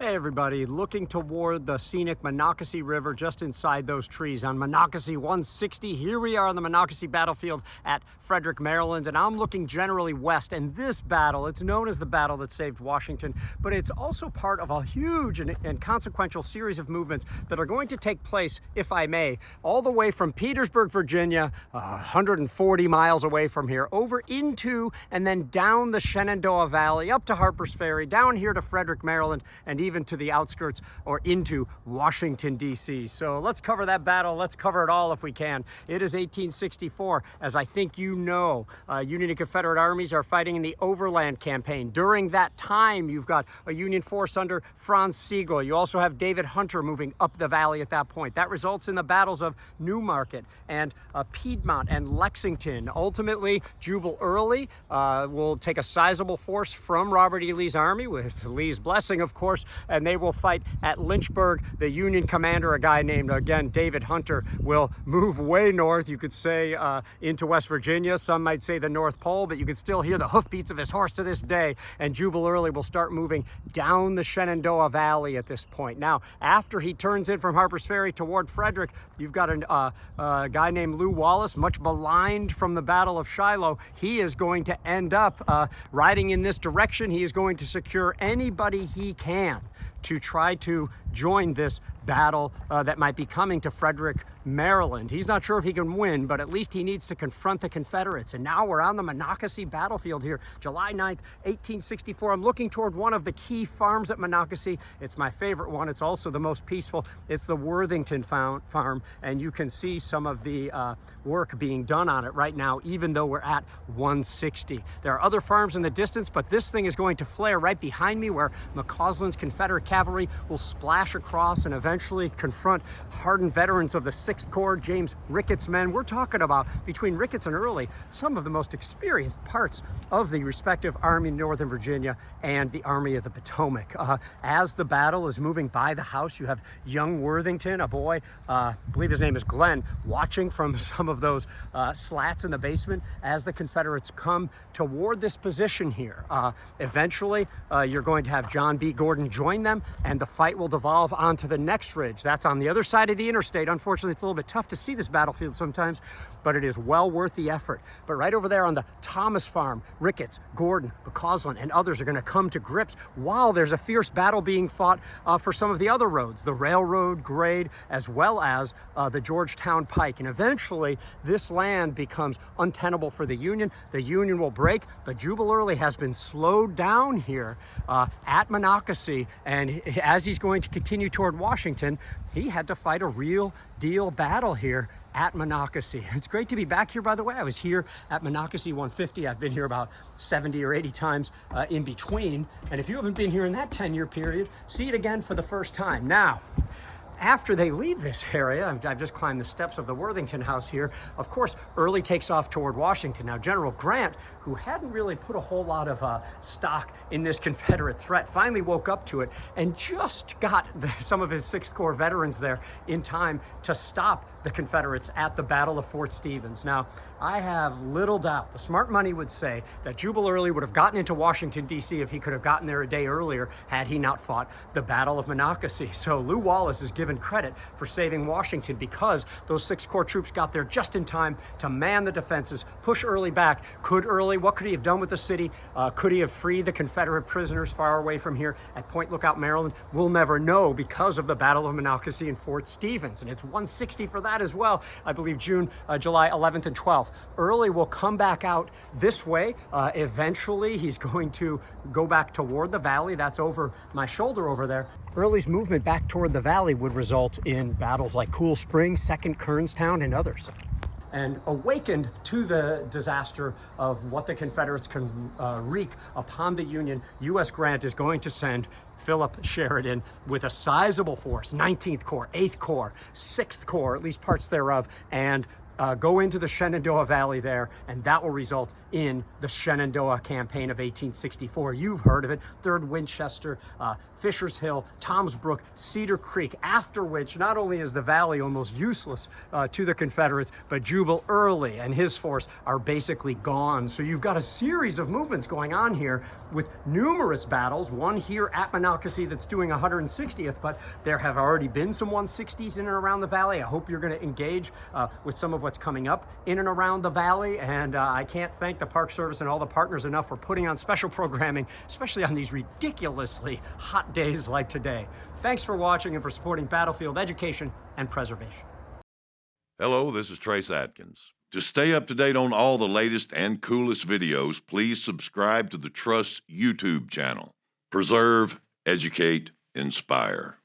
Hey everybody, looking toward the scenic Monocacy River just inside those trees on Monocacy 160. Here we are on the Monocacy battlefield at Frederick, Maryland, and I'm looking generally west. And this battle, it's known as the battle that saved Washington, but it's also part of a huge and consequential series of movements that are going to take place, if I may, all the way from Petersburg, Virginia, 140 miles away from here, over into and then down the Shenandoah Valley, up to Harper's Ferry, down here to Frederick, Maryland, and even to the outskirts or into Washington, D.C. So let's cover that battle. Let's cover it all if we can. It is 1864. As I think you know, Union and Confederate armies are fighting in the Overland Campaign. During that time, you've got a Union force under Franz Sigel. You also have David Hunter moving up the valley at that point. That results in the battles of Newmarket and Piedmont and Lexington. Ultimately, Jubal Early will take a sizable force from Robert E. Lee's army, with Lee's blessing, of course, and they will fight at Lynchburg. The Union commander, a guy named, again, David Hunter, will move way north, you could say, into West Virginia. Some might say the North Pole, but you can still hear the hoofbeats of his horse to this day. And Jubal Early will start moving down the Shenandoah Valley at this point. Now, after he turns in from Harper's Ferry toward Frederick, you've got a guy named Lew Wallace, much maligned from the Battle of Shiloh. He is going to end up riding in this direction. He is going to secure anybody he can to try to join this battle that might be coming to Frederick, Maryland. He's not sure if he can win, but at least he needs to confront the Confederates. And now we're on the Monocacy battlefield here, July 9th, 1864. I'm looking toward one of the key farms at Monocacy. It's my favorite one. It's also the most peaceful. It's the Worthington farm, and you can see some of the work being done on it right now, even though we're at 160. There are other farms in the distance, but this thing is going to flare right behind me, where McCausland's Confederate cavalry will splash across and eventually confront hardened veterans of the 6th Corps, James Ricketts' men. We're talking about, between Ricketts and Early, some of the most experienced parts of the respective Army of Northern Virginia and the Army of the Potomac. As the battle is moving by the house, you have young Worthington, a boy, I believe his name is Glenn, watching from some of those slats in the basement as the Confederates come toward this position here. Eventually, you're going to have John B. Gordon join them, and the fight will devolve onto the next ridge. That's on the other side of the interstate. Unfortunately, it's a little bit tough to see this battlefield sometimes, but it is well worth the effort. But right over there on the Thomas farm, Ricketts, Gordon, McCausland, and others are going to come to grips while there's a fierce battle being fought for some of the other roads, the railroad grade, as well as the Georgetown Pike. And eventually, this land becomes untenable for the Union. The Union will break, but Jubal Early has been slowed down here at Monocacy, and as he's going to continue toward Washington, he had to fight a real deal battle here at Monocacy. It's great to be back here, by the way. I was here at Monocacy 150. I've been here about 70 or 80 times in between. And if you haven't been here in that 10-year period, see it again for the first time. Now, after they leave this area, I've just climbed the steps of the Worthington house here, of course, Early takes off toward Washington. Now, General Grant, who hadn't really put a whole lot of stock in this Confederate threat, finally woke up to it and just got some of his 6th Corps veterans there in time to stop the Confederates at the Battle of Fort Stevens. Now, I have little doubt, the smart money would say, that Jubal Early would have gotten into Washington, D.C. if he could have gotten there a day earlier had he not fought the Battle of Monocacy. So Lew Wallace is given credit for saving Washington because those 6th Corps troops got there just in time to man the defenses, push Early back. What could he have done with the city? Could he have freed the Confederate prisoners far away from here at Point Lookout, Maryland? We'll never know because of the Battle of Monocacy and Fort Stevens. And it's 160 for that as well. I believe July 11th and 12th. Early will come back out this way. Eventually, he's going to go back toward the valley. That's over my shoulder over there. Early's movement back toward the valley would result in battles like Cool Springs, 2nd Kernstown, and others. And awakened to the disaster of what the Confederates can wreak upon the Union, U.S. Grant is going to send Philip Sheridan with a sizable force, 19th Corps, 8th Corps, 6th Corps, at least parts thereof, and go into the Shenandoah Valley there, and that will result in the Shenandoah Campaign of 1864. You've heard of it: 3rd Winchester, Fisher's Hill, Tom's Brook, Cedar Creek, after which not only is the valley almost useless to the Confederates, but Jubal Early and his force are basically gone. So you've got a series of movements going on here with numerous battles, one here at Monocacy that's doing 160th, but there have already been some 160s in and around the valley. I hope you're going to engage with some of what's coming up in and around the valley, and I can't thank the Park Service and all the partners enough for putting on special programming, especially on these ridiculously hot days like today. Thanks for watching and for supporting battlefield education and preservation. Hello, this is Trace Atkins. To stay up to date on all the latest and coolest videos, please subscribe to the Trust YouTube channel. Preserve, educate, inspire.